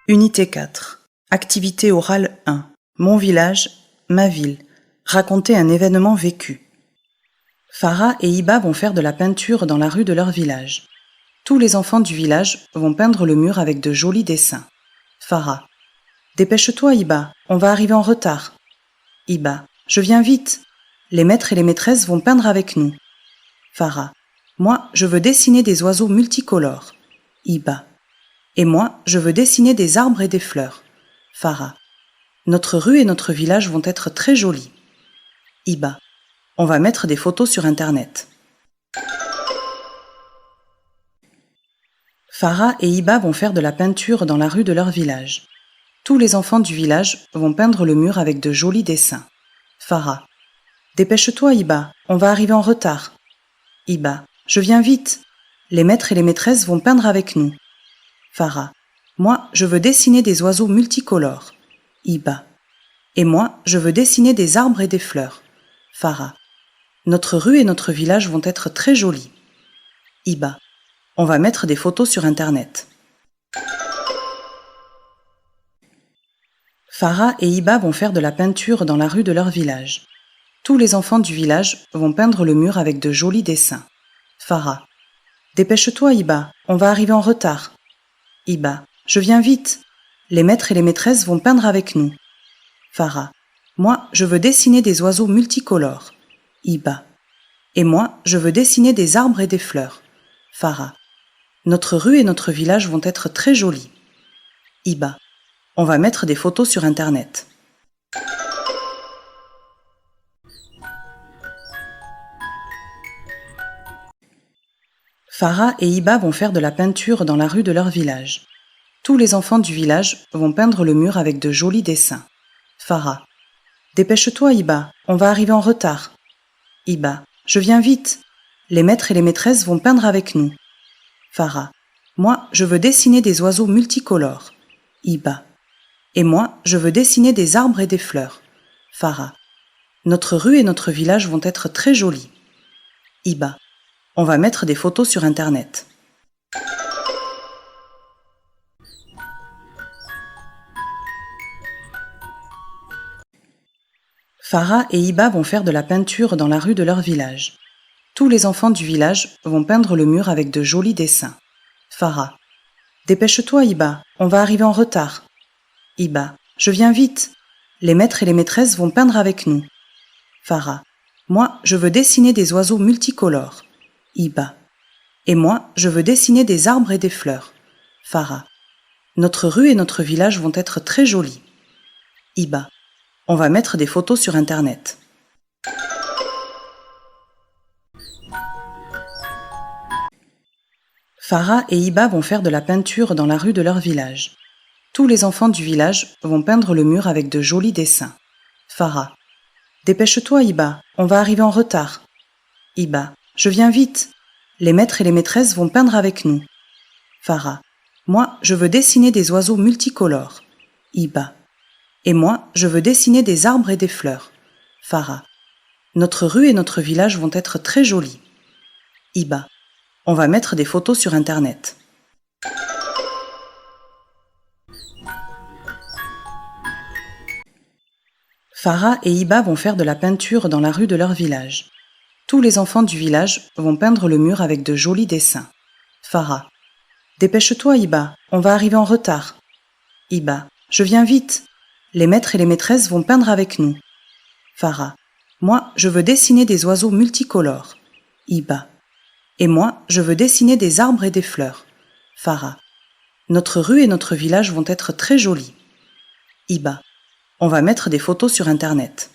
Unité 4. Activité orale 1. Mon village, ma ville. Raconter un événement vécu. Farah et Hiba vont faire de la peinture dans la rue de leur village. Tous les enfants du village vont peindre le mur avec de jolis dessins. Farah: dépêche-toi Hiba, on va arriver en retard. Hiba: je viens vite. Les maîtres et les maîtresses vont peindre avec nous. Farah: moi, je veux dessiner des oiseaux multicolores. Hiba: et moi, je veux dessiner des arbres et des fleurs. Farah: notre rue et notre village vont être très jolis. Hiba: on va mettre des photos sur Internet. Farah et Hiba vont faire de la peinture dans la rue de leur village. Tous les enfants du village vont peindre le mur avec de jolis dessins. Farah: dépêche-toi Hiba, on va arriver en retard. Hiba: je viens vite. Les maîtres et les maîtresses vont peindre avec nous. Farah: moi, je veux dessiner des oiseaux multicolores. Hiba: et moi, je veux dessiner des arbres et des fleurs. Farah: notre rue et notre village vont être très jolis. Hiba: on va mettre des photos sur Internet. Farah et Hiba vont faire de la peinture dans la rue de leur village. Tous les enfants du village vont peindre le mur avec de jolis dessins. Farah: dépêche-toi Hiba, on va arriver en retard. Hiba: je viens vite. Les maîtres et les maîtresses vont peindre avec nous. Farah: moi, je veux dessiner des oiseaux multicolores. Hiba: et moi, je veux dessiner des arbres et des fleurs. Farah: notre rue et notre village vont être très jolis. Hiba: on va mettre des photos sur Internet. Farah et Hiba vont faire de la peinture dans la rue de leur village. Tous les enfants du village vont peindre le mur avec de jolis dessins. Farah: dépêche-toi Hiba, on va arriver en retard. Hiba: je viens vite. Les maîtres et les maîtresses vont peindre avec nous. Farah: moi, je veux dessiner des oiseaux multicolores. Hiba: et moi, je veux dessiner des arbres et des fleurs. Farah: notre rue et notre village vont être très jolis. Hiba: on va mettre des photos sur Internet. Farah et Hiba vont faire de la peinture dans la rue de leur village. Tous les enfants du village vont peindre le mur avec de jolis dessins. Farah: dépêche-toi Hiba, on va arriver en retard. Hiba: je viens vite. Les maîtres et les maîtresses vont peindre avec nous. Farah: moi, je veux dessiner des oiseaux multicolores. Hiba: et moi, je veux dessiner des arbres et des fleurs. Farah: notre rue et notre village vont être très jolis. Hiba: on va mettre des photos sur Internet. Farah et Hiba vont faire de la peinture dans la rue de leur village. Tous les enfants du village vont peindre le mur avec de jolis dessins. Farah: dépêche-toi Hiba, on va arriver en retard. Hiba: je viens vite. Les maîtres et les maîtresses vont peindre avec nous. Farah: moi, je veux dessiner des oiseaux multicolores. Hiba: et moi, je veux dessiner des arbres et des fleurs. Farah: notre rue et notre village vont être très jolis. Hiba: on va mettre des photos sur Internet. Farah et Hiba vont faire de la peinture dans la rue de leur village. Tous les enfants du village vont peindre le mur avec de jolis dessins. Farah: dépêche-toi Hiba, on va arriver en retard. Hiba: je viens vite. Les maîtres et les maîtresses vont peindre avec nous. Farah: moi, je veux dessiner des oiseaux multicolores. Hiba: et moi, je veux dessiner des arbres et des fleurs. Farah: notre rue et notre village vont être très jolis. Hiba: on va mettre des photos sur Internet.